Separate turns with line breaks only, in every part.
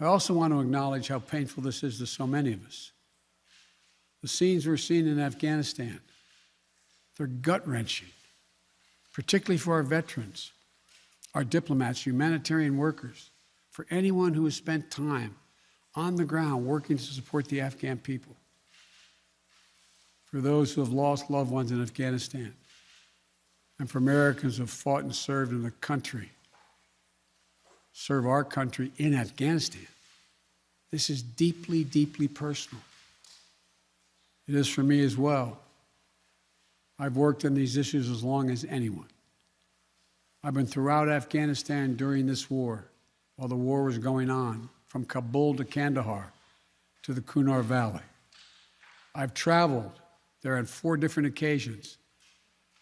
I also want to acknowledge how painful this is to so many of us. The scenes we're seeing in Afghanistan, they're gut-wrenching, particularly for our veterans, our diplomats, humanitarian workers, for anyone who has spent time on the ground working to support the Afghan people, for those who have lost loved ones in Afghanistan, and for Americans who have fought and served in the country, serve our country in Afghanistan. This is deeply, deeply personal. It is for me as well. I've worked on these issues as long as anyone. I've been throughout Afghanistan during this war, while the war was going on, from Kabul to Kandahar to the Kunar Valley. I've traveled there on 4 different occasions.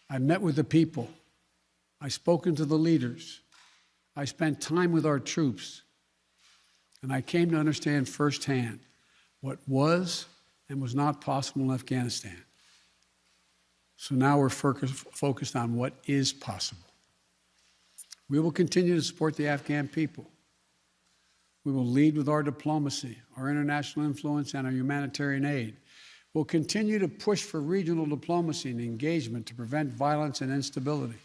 I met with the people. I've spoken to the leaders. I spent time with our troops. And I came to understand firsthand what was and was not possible in Afghanistan. So now we're focused on what is possible. We will continue to support the Afghan people. We will lead with our diplomacy, our international influence, and our humanitarian aid. We'll continue to push for regional diplomacy and engagement to prevent violence and instability.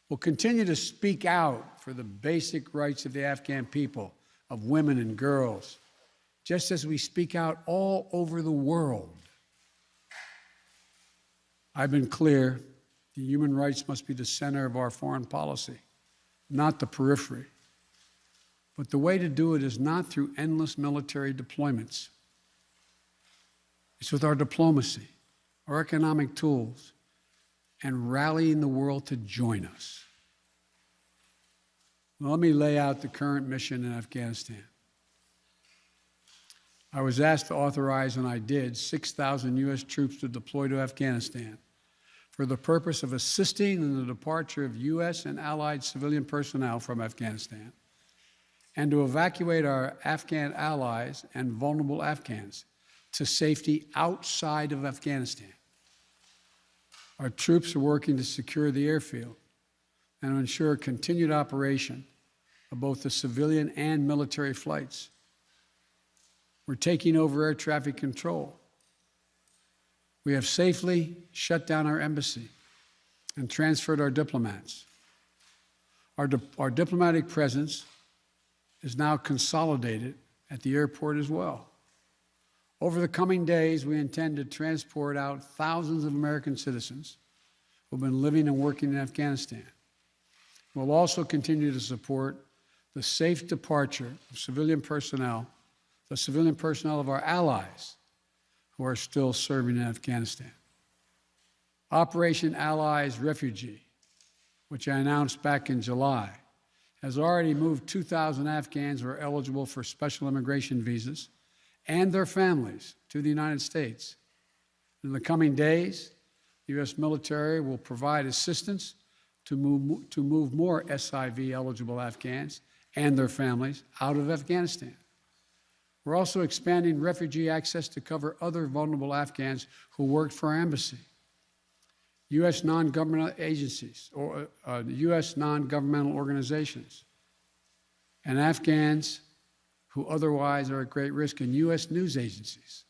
We'll continue to speak out for the basic rights of the Afghan people, of women and girls, just as we speak out all over the world. I've been clear, the human rights must be the center of our foreign policy, not the periphery. But the way to do it is not through endless military deployments. It's with our diplomacy, our economic tools, and rallying the world to join us. Well, let me lay out the current mission in Afghanistan. I was asked to authorize, and I did, 6,000 U.S. troops to deploy to Afghanistan for the purpose of assisting in the departure of U.S. and allied civilian personnel from Afghanistan, and to evacuate our Afghan allies and vulnerable Afghans to safety outside of Afghanistan. Our troops are working to secure the airfield and to ensure continued operation of both the civilian and military flights. We're taking over air traffic control. We have safely shut down our embassy and transferred our diplomats. Our diplomatic presence is now consolidated at the airport as well. Over the coming days, we intend to transport out thousands of American citizens who have been living and working in Afghanistan. We'll also continue to support the safe departure of civilian personnel, the civilian personnel of our allies who are still serving in Afghanistan. Operation Allies Refugee, which I announced back in July, has already moved 2,000 Afghans who are eligible for special immigration visas and their families to the United States. In the coming days, the U.S. military will provide assistance to move more SIV-eligible Afghans and their families out of Afghanistan. We're also expanding refugee access to cover other vulnerable Afghans who worked for our embassy. U.S. non-governmental agencies, or U.S. non-governmental organizations, and Afghans who otherwise are at great risk, in U.S. news agencies.